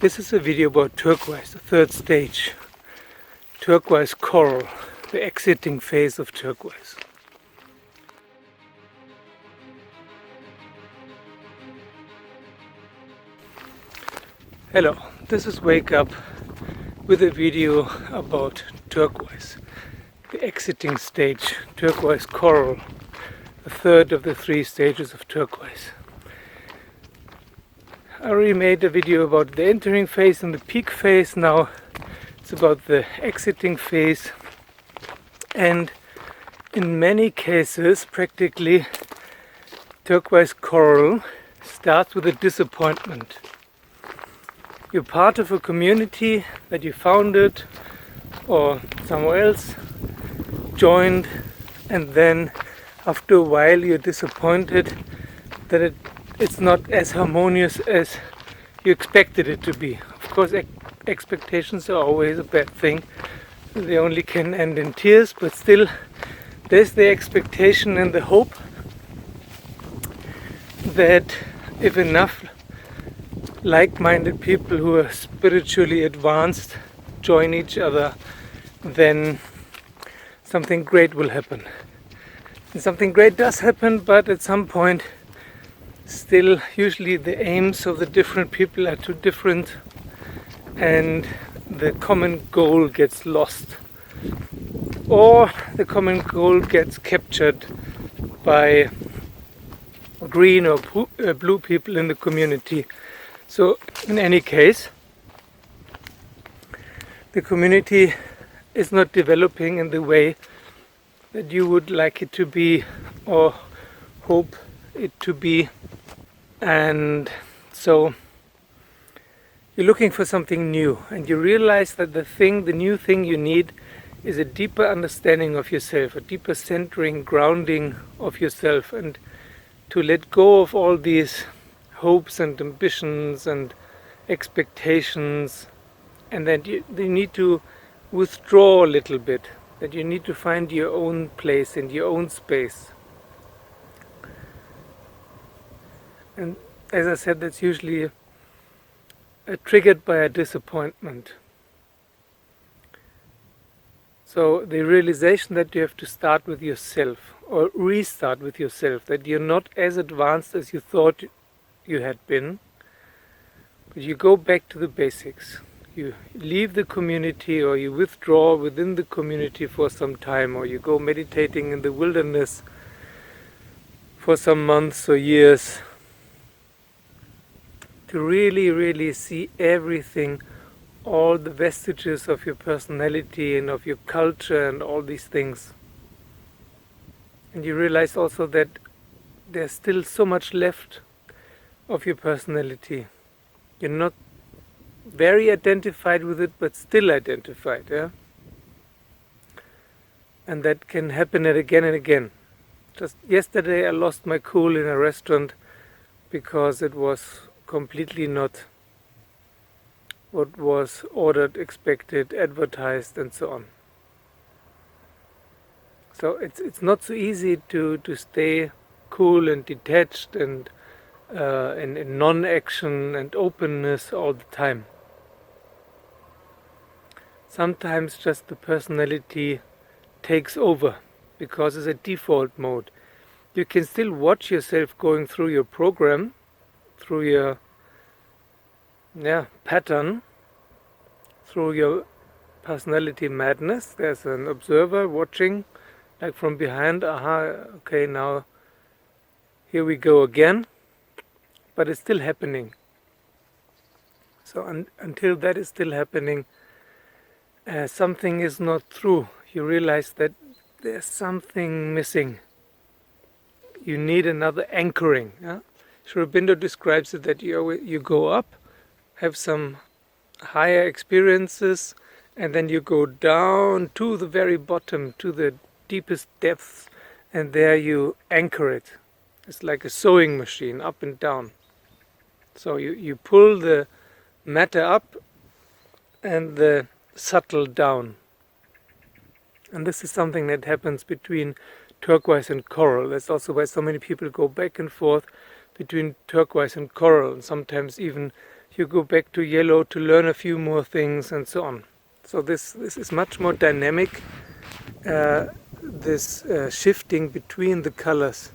This is a video about turquoise, the third stage. Turquoise coral, the exiting phase of turquoise. Hello, this is Wake Up with a video about turquoise, the exiting stage, turquoise coral, the third of the three stages of turquoise. I already made a video about the entering phase and the peak phase. Now it's about the exiting phase, and in many cases practically turquoise coral starts with a disappointment. You're part of a community that you founded or someone else joined, and then after a while you're disappointed that it's not as harmonious as you expected it to be. Of course, expectations are always a bad thing. They only can end in tears, but still there's the expectation and the hope that if enough like-minded people who are spiritually advanced join each other, then something great will happen. And something great does happen, but at some point still usually the aims of the different people are too different and the common goal gets lost, or the common goal gets captured by green or blue people in the community. So in any case, the community is not developing in the way that you would like it to be or hope it to be. And so you're looking for something new, and you realize that the new thing you need is a deeper understanding of yourself, a deeper centering, grounding of yourself, and to let go of all these hopes and ambitions and expectations, and that you need to withdraw a little bit, that you need to find your own place in your own space. And as I said, that's usually triggered by a disappointment. So the realization that you have to start with yourself, or restart with yourself, that you're not as advanced as you thought you had been, but you go back to the basics. You leave the community, or you withdraw within the community for some time, or you go meditating in the wilderness for some months or years, to really see everything, all the vestiges of your personality and of your culture and all these things. And you realize also that there's still so much left of your personality. You're not very identified with it, but still identified, yeah? And that can happen again and again. Just yesterday I lost my cool in a restaurant because it was completely not what was ordered, expected, advertised, and so on. So it's not so easy to stay cool and detached and in non-action and openness all the time. Sometimes just the personality takes over because it's a default mode. You can still watch yourself going through your program, through your pattern, through your personality madness. There's an observer watching, like from behind. Okay, now here we go again. But it's still happening. So until that is still happening, something is not true. You realize that there's something missing. You need another anchoring. Yeah? Sri Aurobindo describes it that you go up, have some higher experiences, and then you go down to the very bottom, to the deepest depths, and there you anchor it. It's like a sewing machine, up and down. So you pull the matter up and the subtle down. And this is something that happens between turquoise and coral. That's also why so many people go back and forth between turquoise and coral. And sometimes even you go back to yellow to learn a few more things and so on. So this is much more dynamic, this shifting between the colors,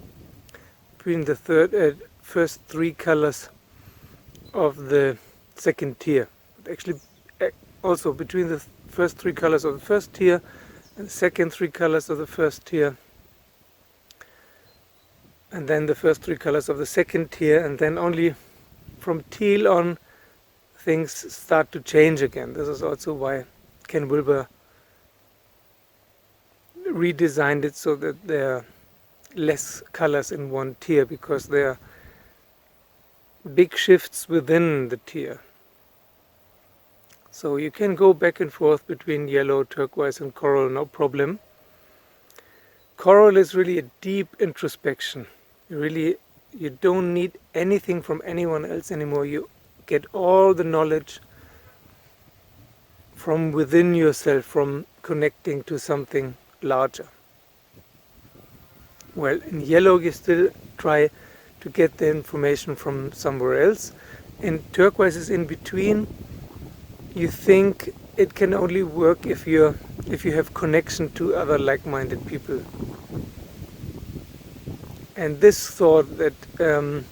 between the first three colors of the second tier. Actually, also between the first three colors of the first tier and the second three colors of the first tier, and then the first three colors of the second tier, and then only from teal on things start to change again. This is also why Ken Wilber redesigned it so that there are less colors in one tier, because there are big shifts within the tier. So you can go back and forth between yellow, turquoise and coral, no problem. Coral is really a deep introspection. You don't need anything from anyone else anymore. You get all the knowledge from within yourself, from connecting to something larger. Well, in yellow you still try to get the information from somewhere else. In turquoise is in between. You think it can only work if you have connection to other like-minded people. And this thought that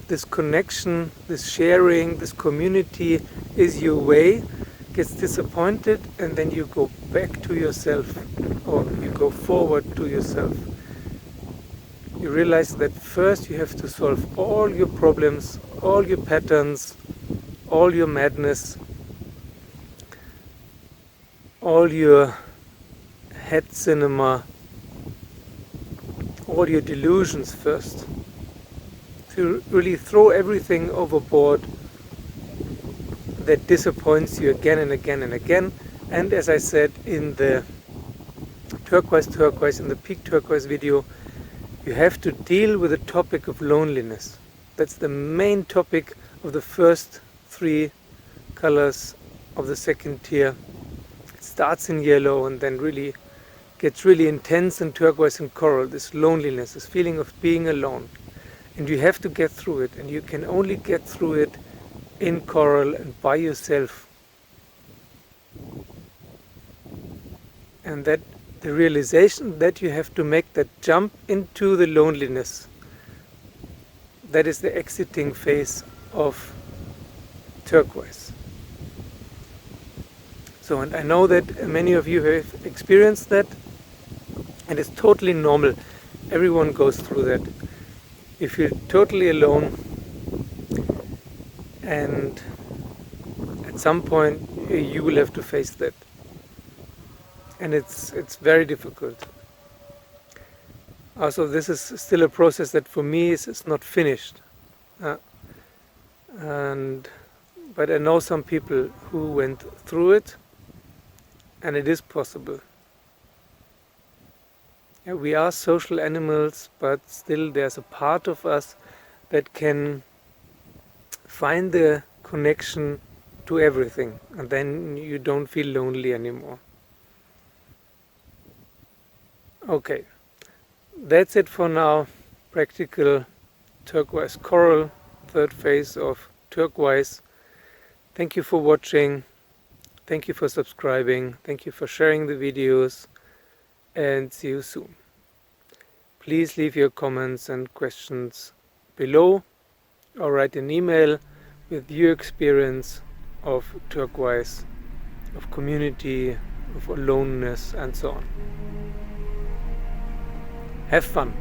this connection, this sharing, this community is your way, gets disappointed, and then you go back to yourself, or you go forward to yourself. You realize that first you have to solve all your problems, all your patterns, all your madness, all your head cinema, all your delusions first. To really throw everything overboard that disappoints you again and again and again. And as I said in the turquoise, in the peak turquoise video, you have to deal with the topic of loneliness. That's the main topic of the first three colors of the second tier. It starts in yellow and then really gets really intense in turquoise and coral, this loneliness, this feeling of being alone. And you have to get through it, and you can only get through it in coral and by yourself. And that the realization that you have to make that jump into the loneliness, that is the exiting phase of turquoise. So, and I know that many of you have experienced that, and it's totally normal. Everyone goes through that. You feel totally alone, and at some point you will have to face that. And it's very difficult. Also, this is still a process that for me is not finished. But I know some people who went through it, and it is possible. Yeah, we are social animals, but still there's a part of us that can find the connection to everything, and then you don't feel lonely anymore. Okay, that's it for now. Practical turquoise coral, third phase of turquoise. Thank you for watching. Thank you for subscribing. Thank you for sharing the videos, and see you soon. Please leave your comments and questions below, or write an email with your experience of turquoise, of community, of aloneness, and so on. Have fun.